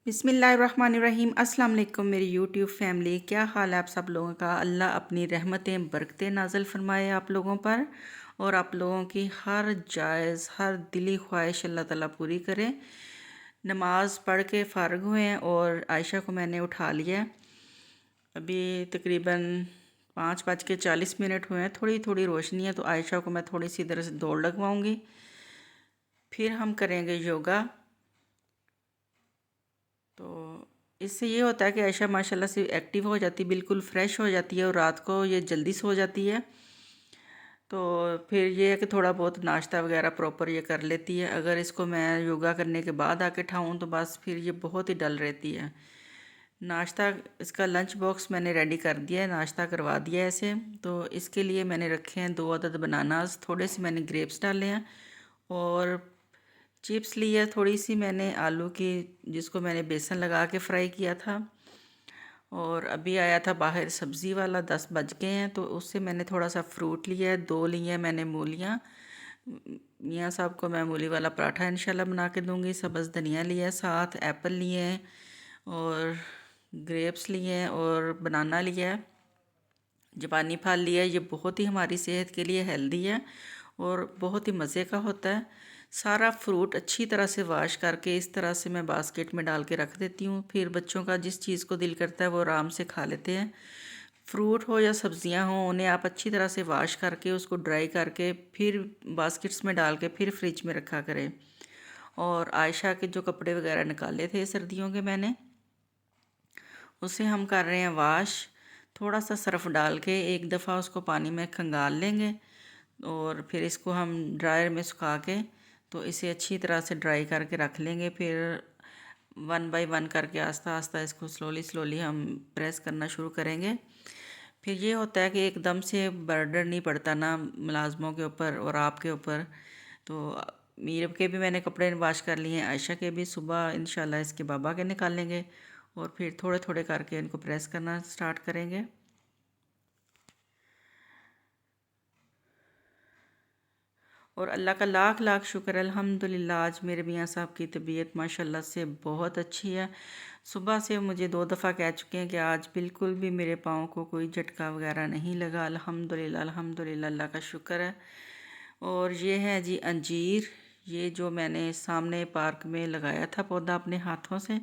बिस्मिल्लाहिर्रहमानिर्रहीम अस्सलाम वालेकुम मेरी यूट्यूब फैमिली। क्या हाल है आप सब लोगों का। अल्लाह अपनी रहमतें बरकतें नाज़िल फरमाए आप लोगों पर और आप लोगों की हर जायज़ हर दिली ख्वाहिश अल्लाह ताला पूरी करे। नमाज पढ़ के फ़ारग हुए हैं और आयशा को मैंने उठा लिया है। अभी तकरीबन 5:40 हुए हैं। थोड़ी थोड़ी रोशनी है तो आयशा को मैं थोड़ी सी इधर से दौड़ लगवाऊँगी, फिर हम करेंगे योगा। तो इससे ये होता है कि आयशा माशाल्लाह से एक्टिव हो जाती है, बिल्कुल फ्रेश हो जाती है और रात को ये जल्दी सो जाती है। तो फिर ये है कि थोड़ा बहुत नाश्ता वगैरह प्रॉपर ये कर लेती है। अगर इसको मैं योगा करने के बाद आके ठाऊँ तो बस फिर ये बहुत ही डल रहती है। नाश्ता इसका लंच बॉक्स मैंने रेडी कर दिया है, नाश्ता करवा दिया है इसे। तो इसके लिए मैंने रखे हैं 2 अदद बनानास, थोड़े से मैंने ग्रेप्स डाले हैं और चिप्स ली है थोड़ी सी मैंने आलू की, जिसको मैंने बेसन लगा के फ्राई किया था। और अभी आया था बाहर सब्ज़ी वाला, 10 बज गए हैं, तो उससे मैंने थोड़ा सा फ्रूट लिया है, 2 लिए हैं मैंने मूलियाँ। मियाँ साहब को मैं मूली वाला पराठा इंशाल्लाह बना के दूंगी। सब्ज़ धनिया लिया है, साथ एप्पल लिए हैं और ग्रेप्स लिए हैं और बनाना लिया है, जापानी फल लिया है। ये बहुत ही हमारी सेहत के लिए हेल्दी है और बहुत ही मज़े का होता है। सारा फ्रूट अच्छी तरह से वॉश करके इस तरह से मैं बास्केट में डाल के रख देती हूँ, फिर बच्चों का जिस चीज़ को दिल करता है वो आराम से खा लेते हैं। फ्रूट हो या सब्जियां हो, उन्हें आप अच्छी तरह से वॉश करके उसको ड्राई करके फिर बास्केट्स में डाल के फिर फ्रिज में रखा करें। और आयशा के जो कपड़े वगैरह निकाले थे सर्दियों के मैंने, उसे हम कर रहे हैं वॉश। थोड़ा सा सर्फ़ डाल के एक दफ़ा उसको पानी में खंगाल लेंगे और फिर इसको हम ड्रायर में सुखा के तो इसे अच्छी तरह से ड्राई करके रख लेंगे। फिर 1 बाय 1 करके आस्ता आस्ता इसको स्लोली स्लोली हम प्रेस करना शुरू करेंगे। फिर ये होता है कि एकदम से बर्डन नहीं पड़ता ना मुलाजमों के ऊपर और आपके ऊपर। तो मीर के भी मैंने कपड़े वाश कर लिए हैं, आयशा के भी सुबह इंशाल्लाह इसके बाबा के निकालेंगे और फिर थोड़े थोड़े करके इनको प्रेस करना स्टार्ट करेंगे। और अल्लाह का लाख लाख शुक्र अल्हम्दुलिल्लाह, आज मेरे मियाँ साहब की तबीयत माशाल्लाह से बहुत अच्छी है। सुबह से मुझे 2 दफ़ा कह चुके हैं कि आज बिल्कुल भी मेरे पाँव को कोई झटका वगैरह नहीं लगा। अल्हम्दुलिल्लाह अल्हम्दुलिल्लाह, अल्लाह का शुक्र है। और ये है जी अंजीर, ये जो मैंने सामने पार्क में लगाया था पौधा अपने हाथों से,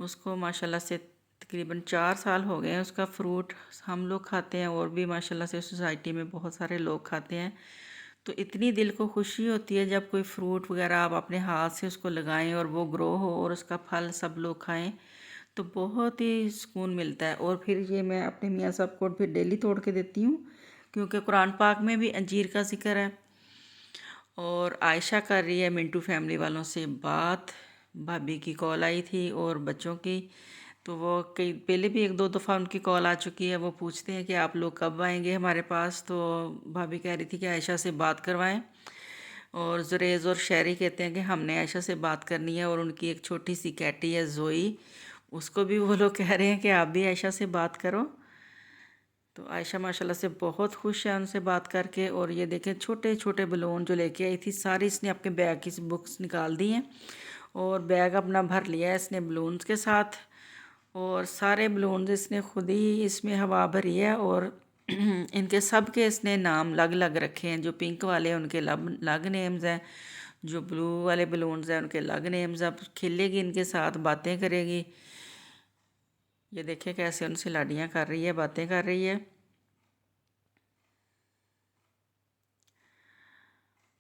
उसको माशाल्लाह से तकरीबन 4 साल हो गए हैं। उसका फ्रूट हम लोग खाते हैं और भी माशाल्लाह से सोसाइटी में बहुत सारे लोग खाते हैं। तो इतनी दिल को खुशी होती है जब कोई फ्रूट वगैरह आप अपने हाथ से उसको लगाएं और वो ग्रो हो और उसका फल सब लोग खाएं, तो बहुत ही सुकून मिलता है। और फिर ये मैं अपने मियाँ साहब को फिर डेली तोड़ के देती हूँ, क्योंकि कुरान पाक में भी अंजीर का जिक्र है। और आयशा कर रही है मिंटू फैमिली वालों से बात। भाभी की कॉल आई थी और बच्चों की, तो वो कई पहले भी 1-2 दफ़ा उनकी कॉल आ चुकी है। वो पूछते हैं कि आप लोग कब आएंगे हमारे पास। तो भाभी कह रही थी कि आयशा से बात करवाएं। और जुरेज़ और शहरी कहते हैं कि हमने आयशा से बात करनी है। और उनकी एक छोटी सी कैटी है जोई, उसको भी वो लोग कह रहे हैं कि आप भी आयशा से बात करो। तो आयशा माशाल्लाह से बहुत खुश है उनसे बात करके। और ये देखें छोटे छोटे बलून जो लेके आई थी सारी इसने अपने बैग की बुक्स निकाल दी हैं और बैग अपना भर लिया है इसने बलून्स के साथ। और सारे बलून्स इसने खुद ही इसमें हवा भरी है और इनके सब के इसने नाम अलग अलग रखे हैं। जो पिंक वाले हैं उनके अलग नेम्स हैं, जो ब्लू वाले बलून्स हैं उनके अलग नेम्स। अब खेलेगी इनके साथ, बातें करेगी। ये देखिए कैसे उनसे लाडियाँ कर रही है, बातें कर रही है।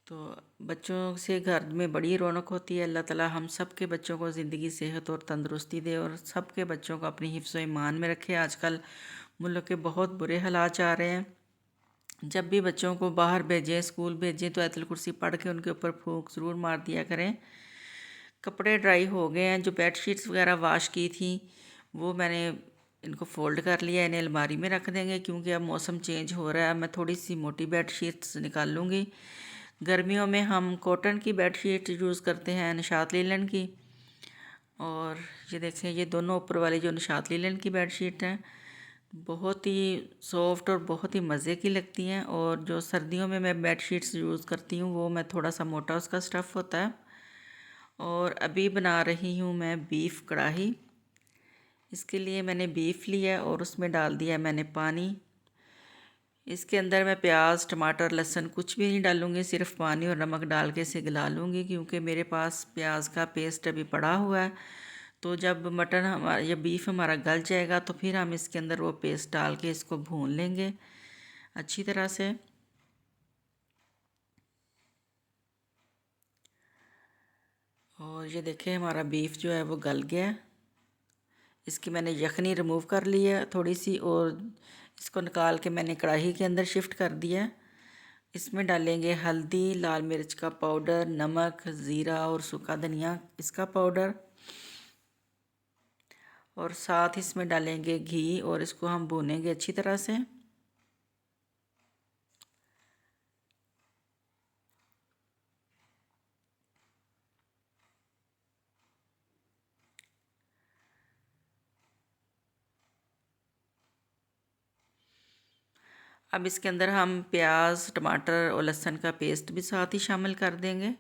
तो बच्चों से घर में बड़ी रौनक होती है। अल्लाह ताला हम सब के बच्चों को ज़िंदगी सेहत और तंदुरुस्ती दे और सब के बच्चों को अपनी हिफ्ज़ ईमान में रखे। आजकल मुल्क के बहुत बुरे हालात जा रहे हैं। जब भी बच्चों को बाहर भेजें, स्कूल भेजें, तो आयतुल कुर्सी पढ़ के उनके ऊपर फूंक ज़रूर मार दिया करें। कपड़े ड्राई हो गए हैं, जो बेड शीट्स वगैरह वाश की थी वो मैंने इनको फ़ोल्ड कर लिया, इन्हें अलमारी में रख देंगे क्योंकि अब मौसम चेंज हो रहा है। मैं थोड़ी सी मोटी बेड शीट्स निकाल लूँगी। गर्मियों में हम कॉटन की बेड शीट यूज़ करते हैं, निशात लीलन की। और ये देखें, ये दोनों ऊपर वाली जो निशात लीलन की बेड शीट हैं बहुत ही सॉफ्ट और बहुत ही मज़े की लगती हैं। और जो सर्दियों में मैं बेड शीट्स यूज़ करती हूँ वो मैं थोड़ा सा मोटा उसका स्टफ़ होता है। और अभी बना रही हूँ मैं बीफ कढ़ाई। इसके लिए मैंने बीफ लिया और उसमें डाल दिया मैंने पानी। इसके अंदर मैं प्याज टमाटर लहसुन कुछ भी नहीं डालूँगी, सिर्फ पानी और नमक डाल के इसे गला लूँगी, क्योंकि मेरे पास प्याज का पेस्ट अभी पड़ा हुआ है। तो जब मटन हमारा या बीफ हमारा गल जाएगा तो फिर हम इसके अंदर वो पेस्ट डाल के इसको भून लेंगे अच्छी तरह से। और ये देखें हमारा बीफ जो है वो गल गया। इसकी मैंने यखनी रिमूव कर ली है थोड़ी सी, और इसको निकाल के मैंने कढ़ाई के अंदर शिफ्ट कर दिया। इसमें डालेंगे हल्दी, लाल मिर्च का पाउडर, नमक, ज़ीरा और सूखा धनिया इसका पाउडर, और साथ इसमें डालेंगे घी और इसको हम भूनेंगे अच्छी तरह से। अब इसके अंदर हम प्याज टमाटर और लहसुन का पेस्ट भी साथ ही शामिल कर देंगे।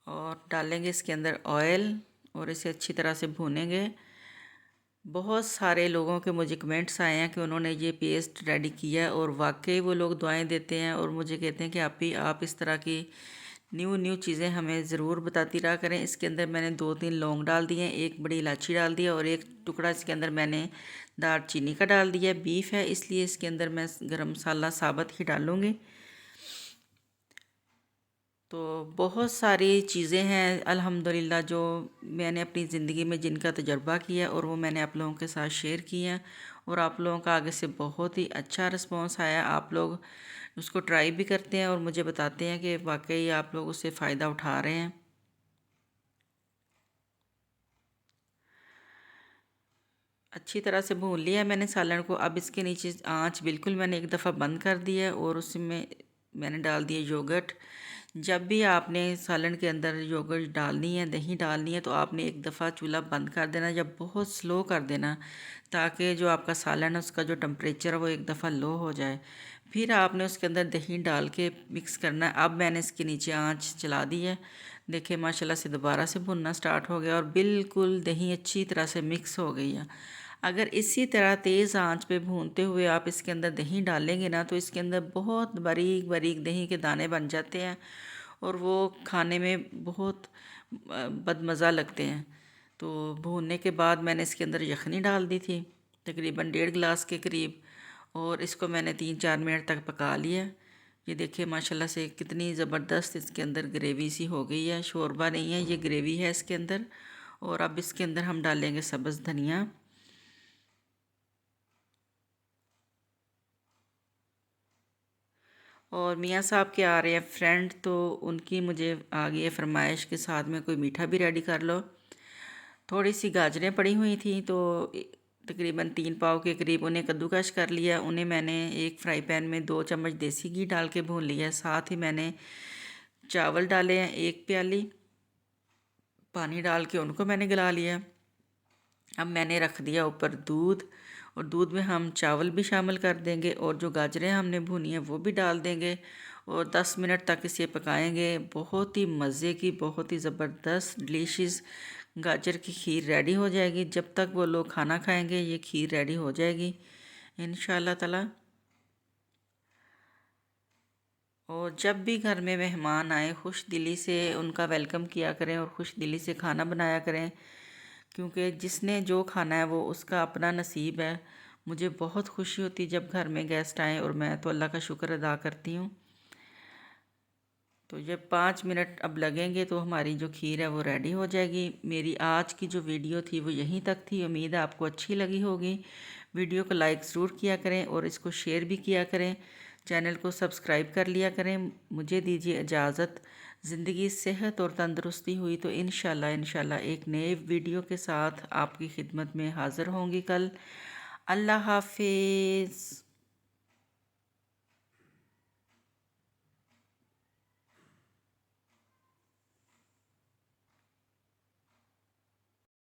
और डालेंगे इसके अंदर ऑयल और इसे अच्छी तरह से भूनेंगे। बहुत सारे लोगों के मुझे कमेंट्स आए हैं कि उन्होंने ये पेस्ट रेडी किया और वाकई वो लोग दुआएं देते हैं और मुझे कहते हैं कि आप इस तरह की न्यू न्यू चीज़ें हमें ज़रूर बताती रहा करें। इसके अंदर मैंने 2-3 लौंग डाल दिए हैं, एक बड़ी इलायची डाल दिया और एक टुकड़ा इसके अंदर मैंने दालचीनी का डाल दिया। बीफ है इसलिए इसके अंदर मैं गरम मसाला साबुत ही डालूँगी। तो बहुत सारी चीज़ें हैं अल्हम्दुलिल्लाह जो मैंने अपनी ज़िंदगी में जिनका तजर्बा किया और वो मैंने आप लोगों के साथ शेयर किया, और आप लोगों का आगे से बहुत ही अच्छा रिस्पांस आया। आप लोग उसको ट्राई भी करते हैं और मुझे बताते हैं कि वाकई आप लोग उससे फ़ायदा उठा रहे हैं। अच्छी तरह से भून लिया मैंने सालन को। अब इसके नीचे आंच बिल्कुल मैंने एक दफ़ा बंद कर दिया है और उसमें मैंने डाल दिया योगर्ट। जब भी आपने सालन के अंदर योगर्ट डालनी है, दही डालनी है, तो आपने एक दफ़ा चूल्हा बंद कर देना या बहुत स्लो कर देना, ताकि जो आपका सालन है उसका जो टेम्परेचर है वो एक दफ़ा लो हो जाए। फिर आपने उसके अंदर दही डाल के मिक्स करना है। अब मैंने इसके नीचे आंच चला दी है। देखिए माशाल्लाह से दोबारा से भुनना स्टार्ट हो गया और बिल्कुल दही अच्छी तरह से मिक्स हो गई है। अगर इसी तरह तेज़ आंच पे भूनते हुए आप इसके अंदर दही डालेंगे ना, तो इसके अंदर बहुत बारीक बारीक दही के दाने बन जाते हैं और वो खाने में बहुत बदमज़ा लगते हैं। तो भूनने के बाद मैंने इसके अंदर यखनी डाल दी थी तकरीबन 1.5 गिलास के करीब, और इसको मैंने 3-4 मिनट तक पका लिया। ये देखिए माशाल्लाह से कितनी ज़बरदस्त इसके अंदर ग्रेवी सी हो गई है, शोरबा नहीं है, ये ग्रेवी है इसके अंदर। और अब इसके अंदर हम डालेंगे सब्ज़ धनिया। और मियाँ साहब के आ रहे हैं फ्रेंड, तो उनकी मुझे आ गई है फरमाइश के साथ में कोई मीठा भी रेडी कर लो। थोड़ी सी गाजरें पड़ी हुई थी तो तकरीबन 3 पाव के करीब उन्हें कद्दूकश कर लिया। उन्हें मैंने एक फ्राई पैन में 2 चम्मच देसी घी डाल के भून लिया है। साथ ही मैंने चावल डाले हैं 1 प्याली, पानी डाल के उनको मैंने गला लिया। अब मैंने रख दिया ऊपर दूध, और दूध में हम चावल भी शामिल कर देंगे और जो गाजरें हमने भुनी हैं वो भी डाल देंगे और 10 मिनट तक इसे पकाएंगे। बहुत ही मज़े की, बहुत ही ज़बरदस्त डिलीशियस गाजर की खीर रेडी हो जाएगी। जब तक वो लोग खाना खाएंगे ये खीर रेडी हो जाएगी इंशाल्लाह ताला। और जब भी घर में मेहमान आए खुश दिली से उनका वेलकम किया करें और खुश दिली से खाना बनाया करें, क्योंकि जिसने जो खाना है वो उसका अपना नसीब है। मुझे बहुत खुशी होती जब घर में गेस्ट आएँ और मैं तो अल्लाह का शुक्र अदा करती हूँ। तो जब 5 मिनट अब लगेंगे तो हमारी जो खीर है वो रेडी हो जाएगी। मेरी आज की जो वीडियो थी वो यहीं तक थी। उम्मीद है आपको अच्छी लगी होगी। वीडियो को लाइक ज़रूर किया करें और इसको शेयर भी किया करें। चैनल को सब्सक्राइब कर लिया करें। मुझे दीजिए इजाज़त। ज़िंदगी सेहत और तंदुरुस्ती हुई तो इंशाल्लाह एक नए वीडियो के साथ आपकी खिदमत में हाज़िर होंगी कल। अल्लाह हाफिज़।